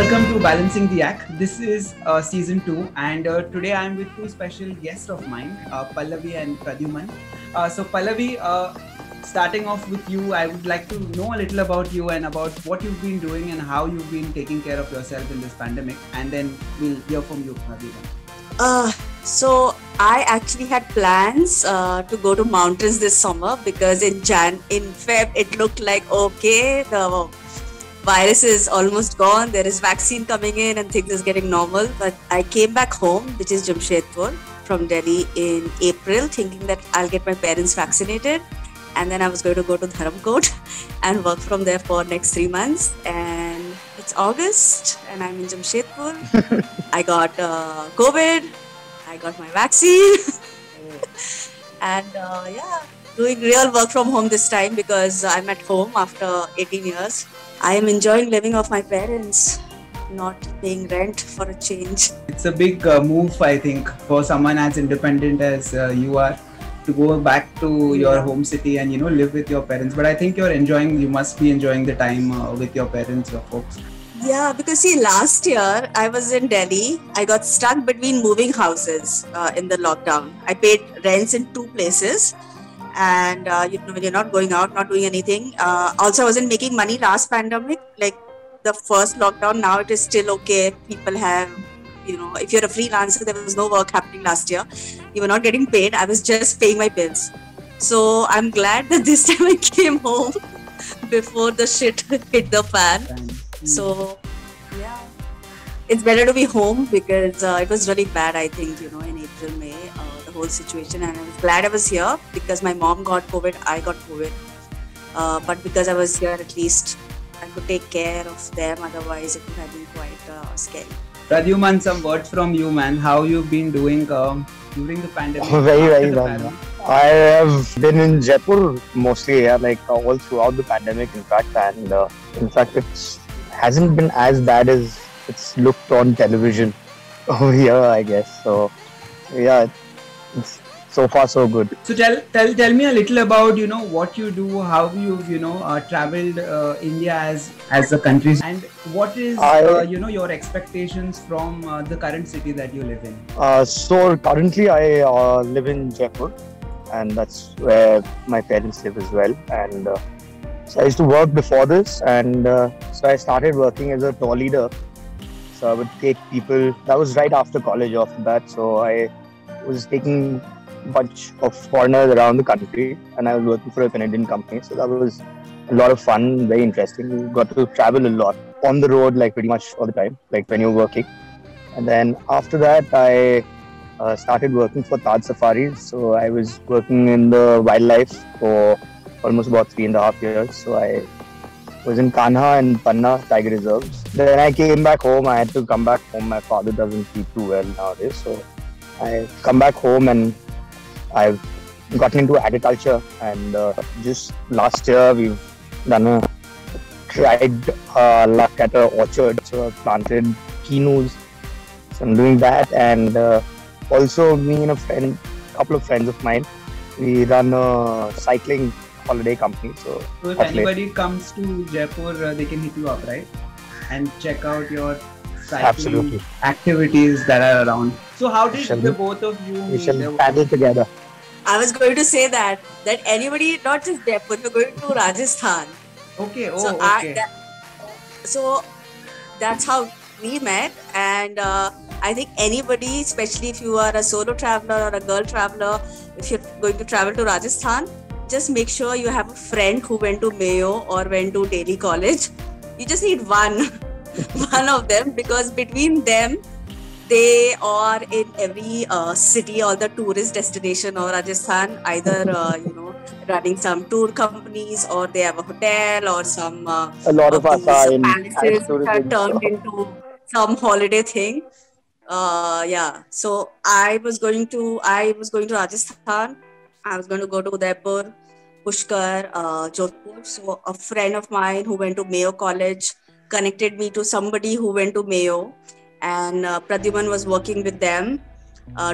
welcome to Balancing the Act. This is season 2, and today I am with two special guests of mine, Pallavi and Pradyuman. Pallavi, starting off with you, I would like to know a little about you and about what you've been doing and how you've been taking care of yourself in this pandemic, and then we'll hear from you, Pradyuman. So I actually had plans to go to mountains this summer because in Feb it looked like okay, the virus is almost gone, there is vaccine coming in and things is getting normal. But I came back home, which is Jamshedpur, from Delhi in April, thinking that I'll get my parents vaccinated and then I was going to go to Dharamkot and work from there for next 3 months. And it's August and I'm in Jamshedpur. I got COVID, I got my vaccine and doing real work from home this time because I'm at home after 18 years. I am enjoying living off my parents, not paying rent for a change. It's a big move, I think, for someone as independent as you are to go back to your home city and, live with your parents. But I think you must be enjoying the time with your parents, your folks. Yeah, because see, last year I was in Delhi. I got stuck between moving houses in the lockdown. I paid rents in 2 places. And when you're not going out, not doing anything. Also, I wasn't making money last pandemic, like the first lockdown. Now it is still okay. People have, if you're a freelancer, there was no work happening last year. You were not getting paid. I was just paying my bills. So I'm glad that this time I came home before the shit hit the fan. So yeah, it's better to be home because it was really bad, I think, in April, May. Whole situation, and I was glad I was here because my mom got COVID, I got COVID, but because I was here, at least I could take care of them. Otherwise, it would have been quite scary. Pradyuman, some words from you, man. How you've been doing during the pandemic? Very well. I have been in Jaipur mostly, all throughout the pandemic, in fact, and in fact, it hasn't been as bad as it's looked on television over here, I guess. So, yeah. It's so far so good. So tell me a little about what you do, how you've traveled India as a country, and what is your expectations from the current city that you live in. So currently I live in Jaipur, and that's where my parents live as well. And so I used to work before this, and so I started working as a tour leader. So I would take people. That was right after college, after that. So I was taking a bunch of foreigners around the country, and I was working for a Canadian company. So that was a lot of fun, very interesting. We got to travel a lot on the road, pretty much all the time, when you're working. And then after that, I started working for Taj Safaris. So I was working in the wildlife for almost about 3.5 years. So I was in Kanha and Panna tiger reserves. Then I came back home. I had to come back home. My father doesn't keep too well nowadays. So I come back home and I've gotten into agriculture, and just last year we've tried luck at an orchard. So I've planted quinoas. So I'm doing that, and also me and a couple of friends of mine, we run a cycling holiday company. So if anybody comes to Jaipur, they can hit you up, right? And check out your cycling activities that are around. So how did the both of you meet? We shall paddle together. I was going to say that anybody, not just Jaipur, we're going to Rajasthan. Okay. So that's how we met, and I think anybody, especially if you are a solo traveler or a girl traveler, if you're going to travel to Rajasthan, just make sure you have a friend who went to Mayo or went to Delhi College. You just need one of them, because between them, they are in every city or the tourist destination or Rajasthan, either running some tour companies, or they have a hotel, or some a lot of us are in palaces which are turned into some holiday thing. So I was going to Rajasthan. I was going to go to Udaipur, Pushkar, Jodhpur. So a friend of mine who went to Mayo College connected me to somebody who went to Mayo, and Pradyuman was working with them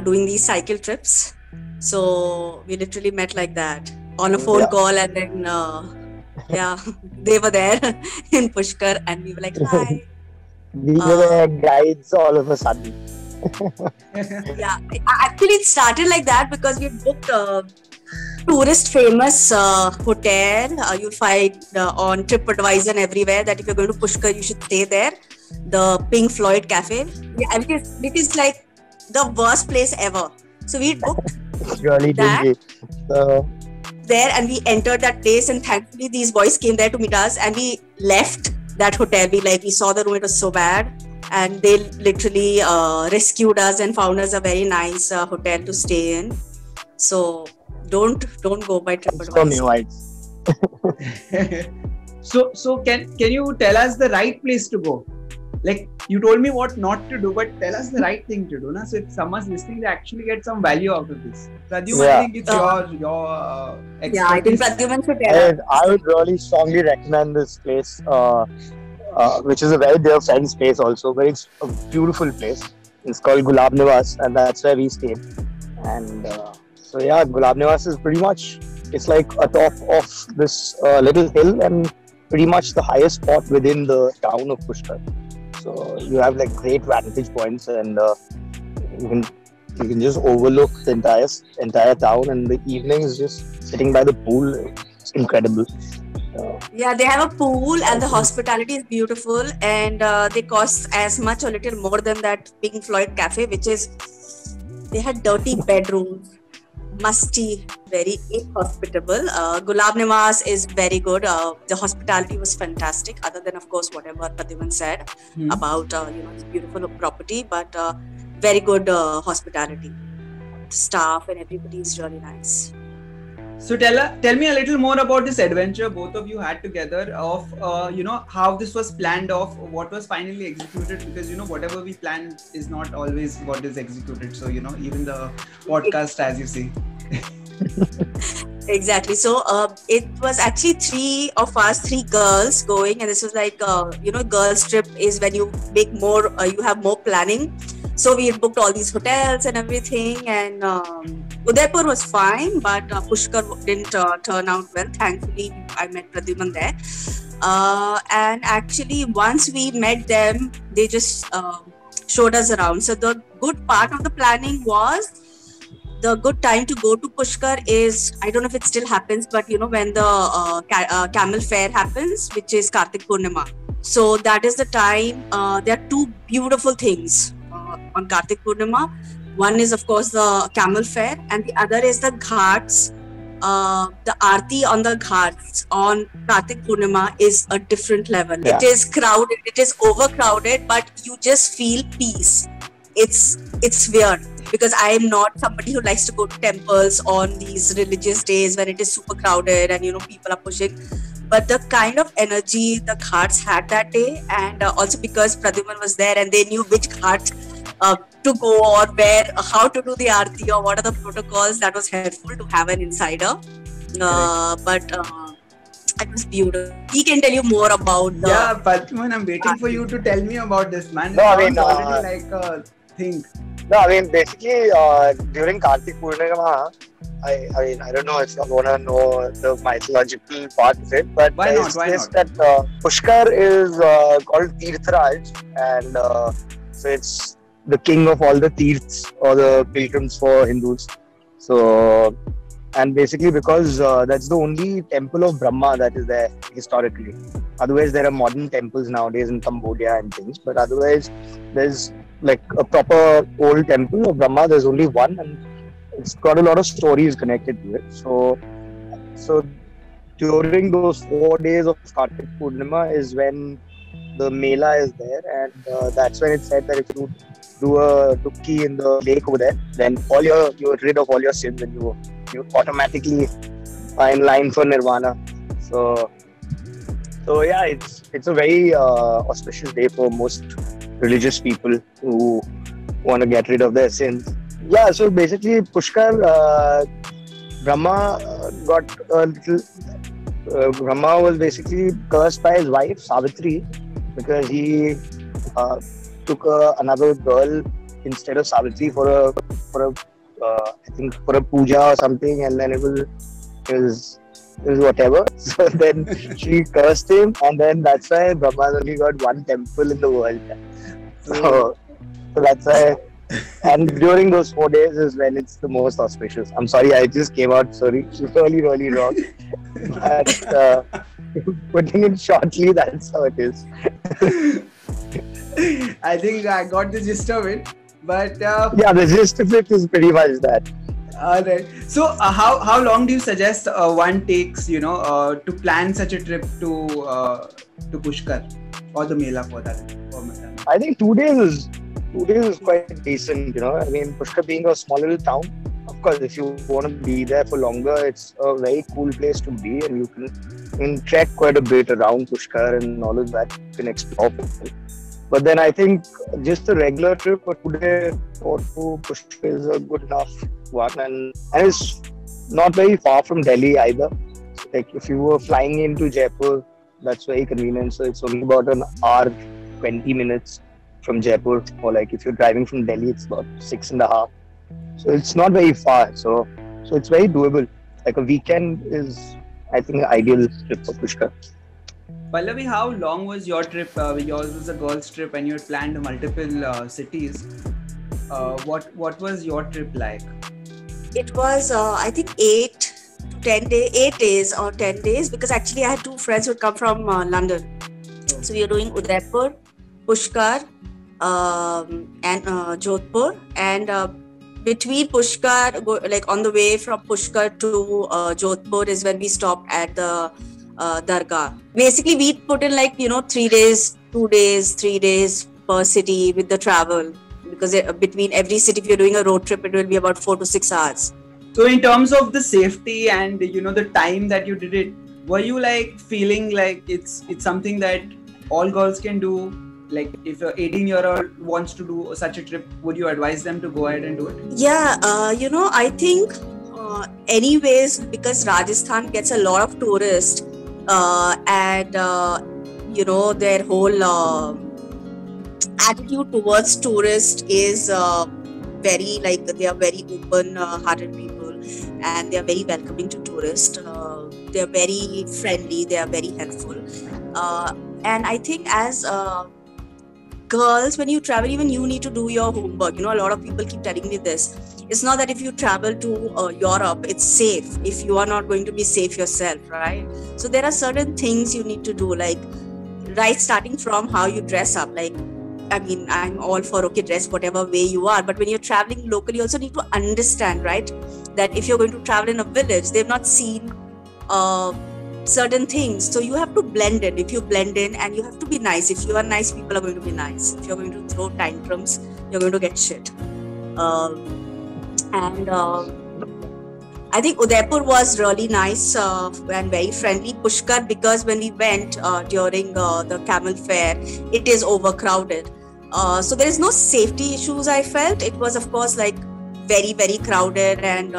doing these cycle trips. So we literally met like that on a phone call, and then they were there in Pushkar, and we were like, hi. We were Uh, their guides all of a sudden. yeah, actually, it started like that because we booked a tourist famous hotel. You'll find on TripAdvisor and everywhere that if you're going to Pushkar, you should stay there. The Pink Floyd Cafe. Yeah, it is like the worst place ever. So we booked It's really that dingy. So, there and we entered that place, and thankfully these boys came there to meet us, and we left that hotel. We saw the room, it was so bad, and they literally rescued us and found us a very nice hotel to stay in. So don't go by it's from TripAdvisor. Newites. So can you tell us the right place to go? Like you told me what not to do, but tell us the right thing to do. Na? So if someone's listening, they actually get some value out of this. Pradyuman, I Yeah. think it's your Yeah, I think expertise. Pradyuman should tell us. I would really strongly recommend this place, which is a very dear friend's place also, but it's a beautiful place. It's called Gulab Niwas, and that's where we stayed. And so yeah, Gulab Niwas is pretty much, it's like atop of this little hill and pretty much the highest spot within the town of Pushkar. So you have like great vantage points, and you can you can just overlook the entire town, and the evenings just sitting by the pool. It's incredible. Yeah, they have a pool and the hospitality is beautiful, and they cost as much or little more than that Pink Floyd Cafe, which is they had dirty bedrooms, musty, very inhospitable. Gulab Niwas is very good. The hospitality was fantastic, other than of course whatever Pradyuman said Hmm. about this beautiful property, but very good hospitality. Staff and everybody is really nice. So tell me a little more about this adventure both of you had together of how this was planned off, what was finally executed, because whatever we plan is not always what is executed. So even the podcast, as you see. Exactly. So it was actually three girls going, and this was like girls trip is when you make more, you have more planning. So we had booked all these hotels and everything, and Udaipur was fine, but Pushkar didn't turn out well. Thankfully, I met Pradyuman there, and actually once we met them, they just showed us around. So the good part of the planning was, the good time to go to Pushkar is, I don't know if it still happens, but when the camel fair happens, which is Kartik Purnima. So that is the time. There are two beautiful things on Kartik Purnima. One is of course the camel fair, and the other is the ghats. The aarti on the ghats on Kartik Purnima is a different level. Yeah. It is crowded, it is overcrowded, but you just feel peace. It's weird because I am not somebody who likes to go to temples on these religious days when it is super crowded and people are pushing. But the kind of energy the ghats had that day, and also because Pradyuman was there and they knew which ghat to go, or where, how to do the aarti, or what are the protocols, that was helpful to have an insider. But it was beautiful. He can tell you more about the. Yeah, Pradyuman, I'm waiting for you to tell me about this, man. No, It I mean, sounds already like a thing. No, I mean basically during Kartik Purnima, I don't know if you want to know the mythological part of it, but Why not? it's Why just not? that Pushkar is called Tirthraj, and so it's the king of all the Tirths or the pilgrims for Hindus. So, and basically because that's the only temple of Brahma that is there historically. Otherwise, there are modern temples nowadays in Cambodia and things, but otherwise, there's like a proper old temple of Brahma. There's only one, and it's got a lot of stories connected to it. So during those 4 days of Kartik Purnima is when the Mela is there, and that's when it's said that if you do a dubki in the lake over there, then you're rid of all your sins, and you automatically are in line for Nirvana. So yeah, it's a very auspicious day for most religious people who want to get rid of their sins. Yeah, so basically Pushkar, Brahma got a little. Brahma was basically cursed by his wife Savitri because he took another girl instead of Savitri for a I think for a puja or something, and then it was whatever. So then she cursed him, and then that's why Brahma only got one temple in the world. So that's why. And during those 4 days is when it's the most auspicious. I'm sorry, I just came out really, really wrong. But putting it shortly, that's how it is. I think I got the gist of it. But yeah, the gist of it is pretty much that. All right. So, how long do you suggest one takes, to plan such a trip to Pushkar or the Mela for that? I think 2 days is quite decent. I mean, Pushkar being a small little town, of course, if you want to be there for longer, it's a very cool place to be, and you can trek quite a bit around Pushkar and all of that. You can explore. But then I think just a regular trip for 2 days or to Pushkar is a good enough one, and it's not very far from Delhi either. Like if you were flying into Jaipur, that's very convenient. So it's only about an hour, 20 minutes from Jaipur, or like if you're driving from Delhi, it's about 6.5. So it's not very far. So it's very doable. Like a weekend is, I think, an ideal trip for Pushkar. Pallavi, how long was your trip? Yours was a girls' trip, and you had planned multiple cities. What was your trip like? It was, I think, 8 days or 10 days, because actually I had two friends who had come from London. Oh. So we were doing Udaipur, Pushkar, and Jodhpur, and between Pushkar, like on the way from Pushkar to Jodhpur is when we stopped at the Dargah. Basically, we put in 3 days, 2 days, 3 days per city with the travel, because between every city, if you're doing a road trip, it will be about 4 to 6 hours. So in terms of the safety and the time that you did it, were you feeling like it's something that all girls can do? Like if an 18-year-old wants to do such a trip, would you advise them to go ahead and do it? Yeah, I think anyways, because Rajasthan gets a lot of tourists, and their whole attitude towards tourists is very they are very open-hearted people, and they are very welcoming to tourists. They are very friendly. They are very helpful, and I think as girls, when you travel, even you need to do your homework. A lot of people keep telling me this. It's not that if you travel to Europe, it's safe if you are not going to be safe yourself, right? So there are certain things you need to do, starting from how you dress up. I'm all for dress whatever way you are, but when you're traveling locally, you also need to understand, right, that if you're going to travel in a village, they've not seen certain things, so you have to blend in. If you blend in, and you have to be nice. If you are nice, people are going to be nice. If you're going to throw tantrums, you're going to get shit. I think Udaipur was really nice and very friendly. Pushkar, because when we went during the camel fair, it is overcrowded. So there is no safety issues, I felt. It was, of course, very, very crowded and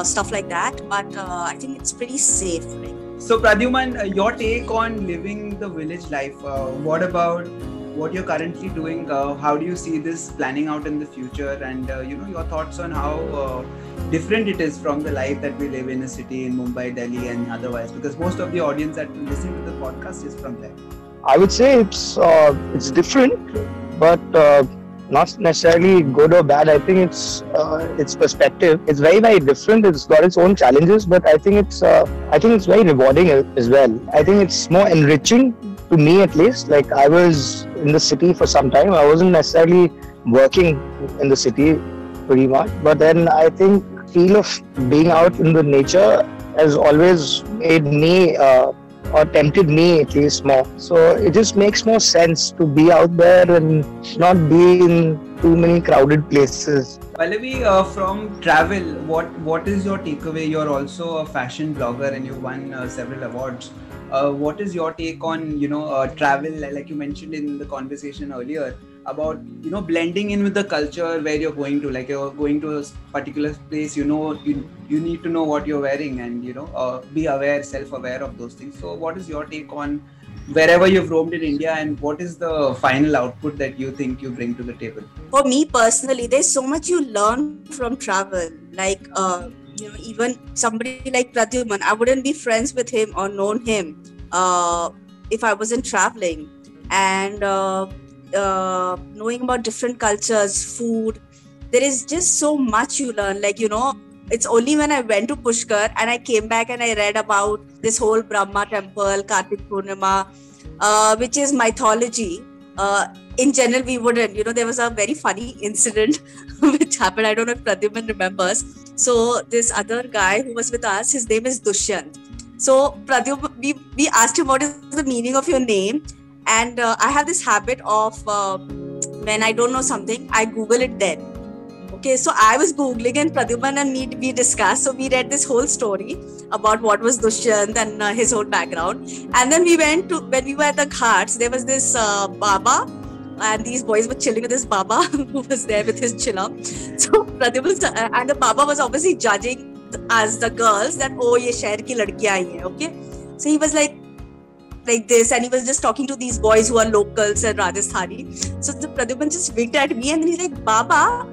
stuff like that. But I think it's pretty safe. So Pradyuman, your take on living the village life. What about what you're currently doing? How do you see this planning out in the future? And your thoughts on how different it is from the life that we live in a city in Mumbai, Delhi, and otherwise. Because most of the audience that listen to the podcast is from there. I would say it's different, but not necessarily good or bad. I think it's perspective. It's very, very different. It's got its own challenges, but I think it's very rewarding as well. I think it's more enriching to me, at least. I was in the city for some time. I wasn't necessarily working in the city pretty much, but then I think feel of being out in the nature has always made me or tempted me at least more. So it just makes more sense to be out there and not be in too many crowded places. Pallavi, from travel, what is your takeaway? You're also a fashion blogger and you've won several awards. What is your take on travel, like you mentioned in the conversation earlier, about blending in with the culture where you're going to, you're going to a particular place, you need to know what you're wearing and be aware, self-aware of those things. So what is your take on wherever you've roamed in India, and what is the final output that you think you bring to the table? For me personally, there's so much you learn from travel. even somebody like Pradyuman, I wouldn't be friends with him or known him if I wasn't traveling. And knowing about different cultures, food, there is just so much you learn. Like, it's only when I went to Pushkar and I came back and I read about this whole Brahma temple, Kartik Purnima, which is mythology. In general, we wouldn't. There was a very funny incident which happened. I don't know if Pradyuman remembers. So this other guy who was with us, his name is Dushyant. So Pradyuman, we asked him, what is the meaning of your name? And I have this habit of when I don't know something, I Google it then. Okay, so I was Googling and Pradyuman and me, we discussed. So we read this whole story about what was Dushyant and his whole background. And then when we were at the Ghats, there was this Baba, and these boys were chilling with this Baba who was there with his chilam. So Pradyuman and the Baba was obviously judging as the girls that, oh, ye shahar ki ladkiyan aayi hai, okay? So he was like this, and he was just talking to these boys who are locals and Rajasthani. So the Pradyuman just winked at me and then he's like, Baba,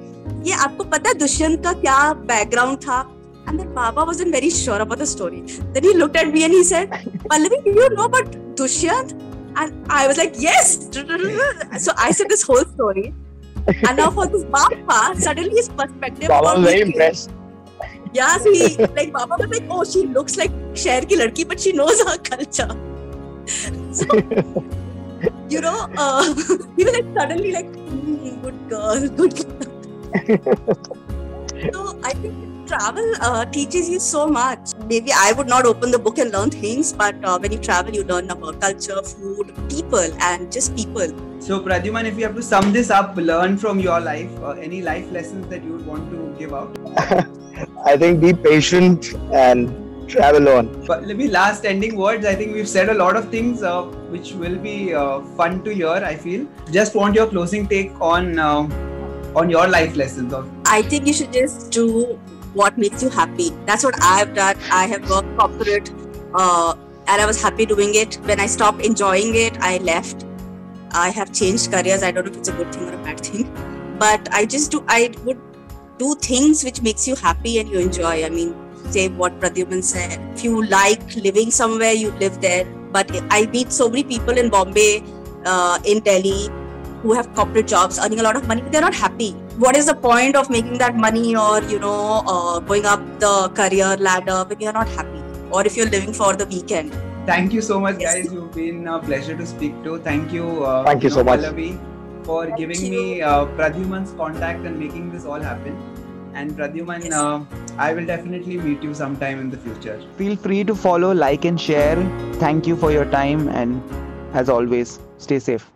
ये आपको पता है दुष्यंत का क्या background था? And then Baba wasn't very sure about the story. Then he looked at me and he said, Pallavi, do you know about Dushyant? And I was like, yes. So I said this whole story. And now for this Baba, suddenly his perspective. Baba was very impressed. Yeah, so Baba was like, oh, she looks like shahar ki ladki, but she knows our culture. So, he was like suddenly like, good girl, good girl. So I think travel teaches you so much. Maybe I would not open the book and learn things, but when you travel, you learn about culture, food, people, and just people. So Pradyuman, if you have to sum this up, learn from your life, any life lessons that you would want to give out? I think be patient and travel on. But maybe last ending words. I think we've said a lot of things which will be fun to hear, I feel. Just want your closing take on your life lessons. I think you should just do what makes you happy. That's what I have done. I have worked corporate and I was happy doing it. When I stopped enjoying it, I left. I have changed careers. I don't know if it's a good thing or a bad thing, but I would do things which makes you happy and you enjoy. I mean, say what Pradyuman said. If you like living somewhere, you live there. But I meet so many people in Bombay, in Delhi, who have corporate jobs, earning a lot of money, but they're not happy. What is the point of making that money or, going up the career ladder when you're not happy? Or if you're living for the weekend? Thank you so much, guys. You've been a pleasure to speak to. Thank you. Thank you so much, Pallavi, for giving me Pradyuman's contact and making this all happen. And Pradyuman, I will definitely meet you sometime in the future. Feel free to follow, like and share. Thank you for your time, and as always, stay safe.